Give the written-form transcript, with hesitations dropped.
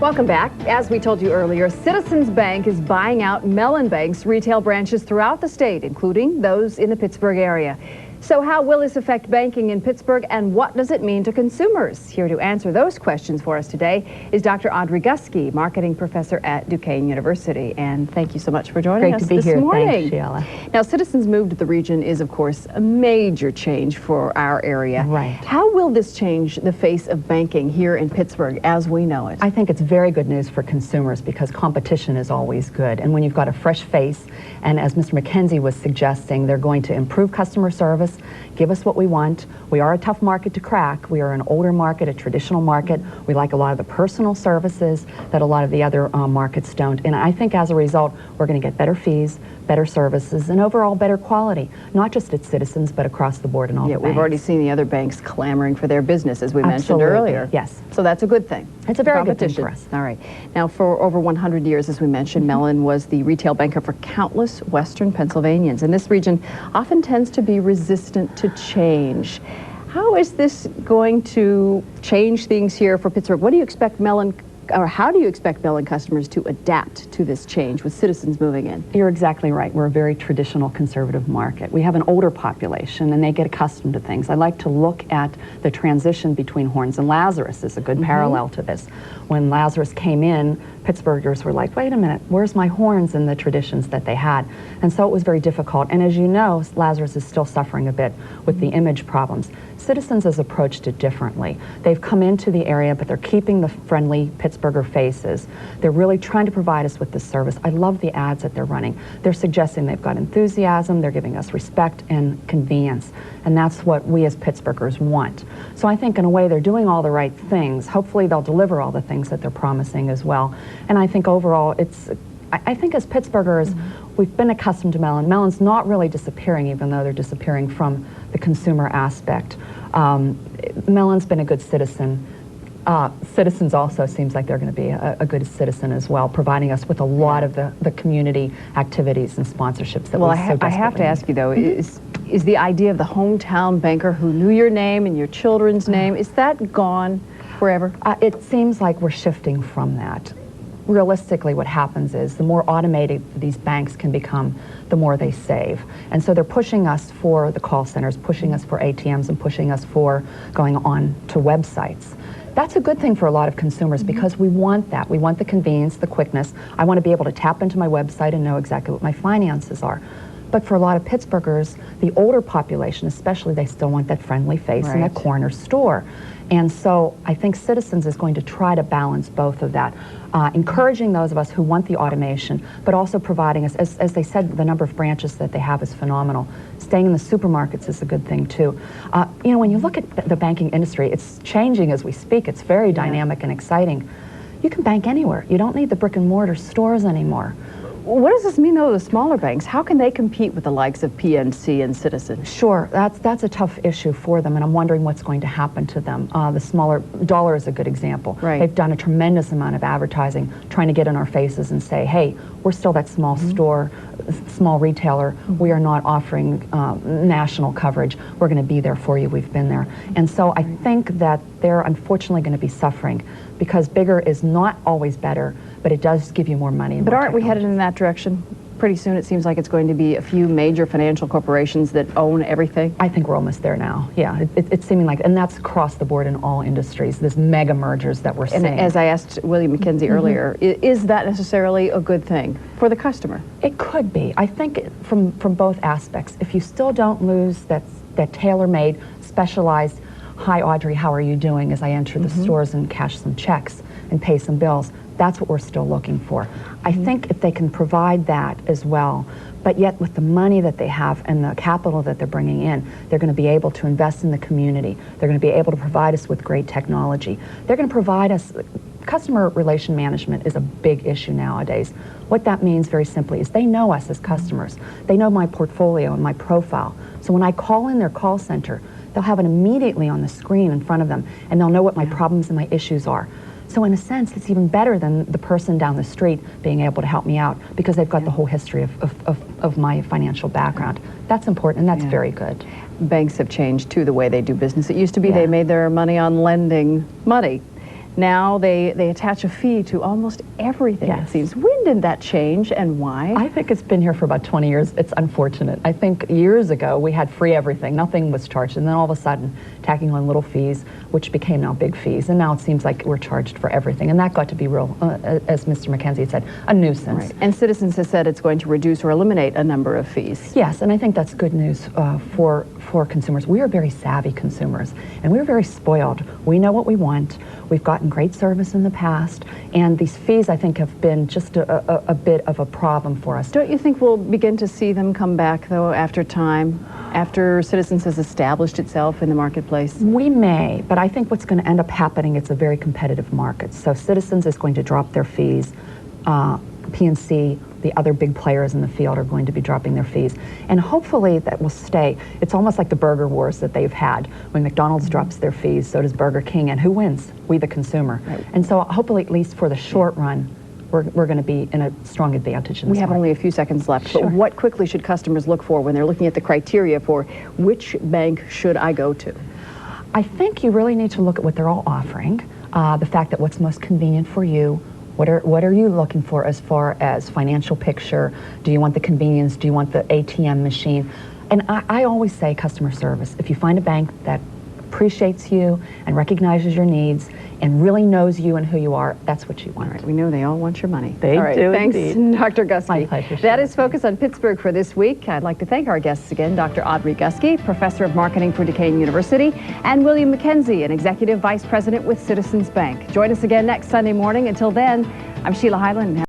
Welcome back. As we told you earlier, Citizens Bank is buying out Mellon Bank's retail branches throughout the state, including those in the Pittsburgh area. So how will this affect banking in Pittsburgh, and what does it mean to consumers? Here to answer those questions for us today is Dr. Audrey Gusky, marketing professor at Duquesne University. And thank you so much for joining us this morning. Thanks, Sheila. Now, Citizens' move to the region is, of course, a major change for our area. Right. How will this change the face of banking here in Pittsburgh as we know it? I think it's very good news for consumers because competition is always good. And when you've got a fresh face, and as Mr. McKenzie was suggesting, they're going to improve customer service, give us what we want. We are a tough market to crack. We are an older market, a traditional market. We like a lot of the personal services that a lot of the other markets don't. And I think as a result, we're going to get better fees, better services, and overall better quality, not just at Citizens, but across the board in all the banks. We've already seen the other banks clamoring for their business, as we mentioned earlier. Yes. So that's a good thing. It's a very good thing for us. All right. Now, for over 100 years, as we mentioned, Mellon was the retail banker for countless Western Pennsylvanians, and this region often tends to be resistant to change. How is this going to change things here for Pittsburgh? What do you expect Mellon, or how do you expect Mellon customers to adapt to this change with Citizens moving in? You're exactly right. We're a very traditional conservative market. We have an older population and they get accustomed to things. I like to look at the transition between Horns and Lazarus as a good parallel to this. When Lazarus came in, Pittsburghers were like, wait a minute, where's my horns and the traditions that they had? And so it was very difficult. And as you know, Lazarus is still suffering a bit with the image problems. Citizens has approached it differently. They've come into the area, but they're keeping the friendly Pittsburgher faces. They're really trying to provide us with this service. I love the ads that they're running. They're suggesting they've got enthusiasm, they're giving us respect and convenience. And that's what we as Pittsburghers want. So I think in a way they're doing all the right things. Hopefully they'll deliver all the things that they're promising as well. And I think overall I think as Pittsburghers, we've been accustomed to Mellon. Mellon's not really disappearing, even though they're disappearing from the consumer aspect. Mellon's been a good citizen. Citizens also seems like they're going to be a good citizen as well, providing us with a lot of the community activities and sponsorships that we so desperately I have to ask you, though, is the idea of the hometown banker who knew your name and your children's name, is that gone forever? It seems like we're shifting from that. Realistically, what happens is the more automated these banks can become, the more they save. And so they're pushing us for the call centers, pushing us for ATMs, and pushing us for going on to websites. That's a good thing for a lot of consumers because we want that. We want the convenience, the quickness. I want to be able to tap into my website and know exactly what my finances are. But for a lot of Pittsburghers, the older population especially, they still want that friendly face in that corner store. And so I think Citizens is going to try to balance both of that, encouraging those of us who want the automation, but also providing us, as they said, the number of branches that they have is phenomenal. Staying in the supermarkets is a good thing too. You know, when you look at the banking industry, it's changing as we speak. It's very dynamic and exciting. You can bank anywhere. You don't need the brick and mortar stores anymore. What does this mean, though, to the smaller banks? How can they compete with the likes of PNC and Citizens? Sure, that's a tough issue for them, and I'm wondering what's going to happen to them. The smaller, Dollar is a good example. They've done a tremendous amount of advertising, trying to get in our faces and say, hey, we're still that small store, small retailer. We are not offering national coverage. We're going to be there for you. We've been there. And so I think that they're unfortunately going to be suffering because bigger is not always better, but it does give you more money. But aren't we headed in that direction? Pretty soon it seems like it's going to be a few major financial corporations that own everything. I think we're almost there now. Yeah, it's seeming like, and that's across the board in all industries, this mega mergers that we're seeing. And as I asked William McKenzie earlier, is that necessarily a good thing for the customer? It could be. I think from both aspects. If you still don't lose that tailor-made, specialized, hi Audrey, how are you doing, as I enter the stores and cash some checks and pay some bills, that's what we're still looking for. I think if they can provide that as well, but yet with the money that they have and the capital that they're bringing in, they're going to be able to invest in the community. They're going to be able to provide us with great technology. They're going to provide us, customer relation management is a big issue nowadays. What that means very simply is they know us as customers. They know my portfolio and my profile. So when I call in their call center, they'll have it immediately on the screen in front of them, and they'll know what my problems and my issues are. So in a sense, it's even better than the person down the street being able to help me out because they've got the whole history of my financial background. That's important, and that's very good. Banks have changed, too, the way they do business. It used to be they made their money on lending money. Now they attach a fee to almost everything, Yes. it seems. When did that change and why? I think it's been here for about 20 years. It's unfortunate. I think years ago we had free everything. Nothing was charged. And then all of a sudden, tacking on little fees, which became now big fees. And now it seems like we're charged for everything. And that got to be real, as Mr. McKenzie said, a nuisance. Right. And Citizens has said it's going to reduce or eliminate a number of fees. Yes, and I think that's good news for consumers. We are very savvy consumers, and we're very spoiled. We know what we want. We've gotten great service in the past, and these fees, I think, have been just a bit of a problem for us. Don't you think we'll begin to see them come back, though, after time, after Citizens has established itself in the marketplace? We may, but I think what's going to end up happening, it's a very competitive market. So Citizens is going to drop their fees. PNC, the other big players in the field, are going to be dropping their fees. And hopefully that will stay. It's almost like the burger wars that they've had. When McDonald's drops their fees, so does Burger King. And who wins? We, the consumer. Right. And so hopefully, at least for the short run, we're going to be in a strong advantage in this We have market. only a few seconds left, Sure. but what quickly should customers look for when they're looking at the criteria for which bank should I go to? I think you really need to look at what they're all offering, the fact that what's most convenient for you. What are you looking for as far as financial picture? Do you want the convenience? Do you want the ATM machine? And I always say customer service. If you find a bank that appreciates you and recognizes your needs and really knows you and who you are, that's what you want. All right, we know they all want your money. They all right, do thanks, indeed. Dr. Gusky. My pleasure, That Sheila. is Focus on Pittsburgh for this week. I'd like to thank our guests again, Dr. Audrey Gusky, Professor of Marketing for Duquesne University, and William McKenzie, an Executive Vice President with Citizens Bank. Join us again next Sunday morning. Until then, I'm Sheila Hyland.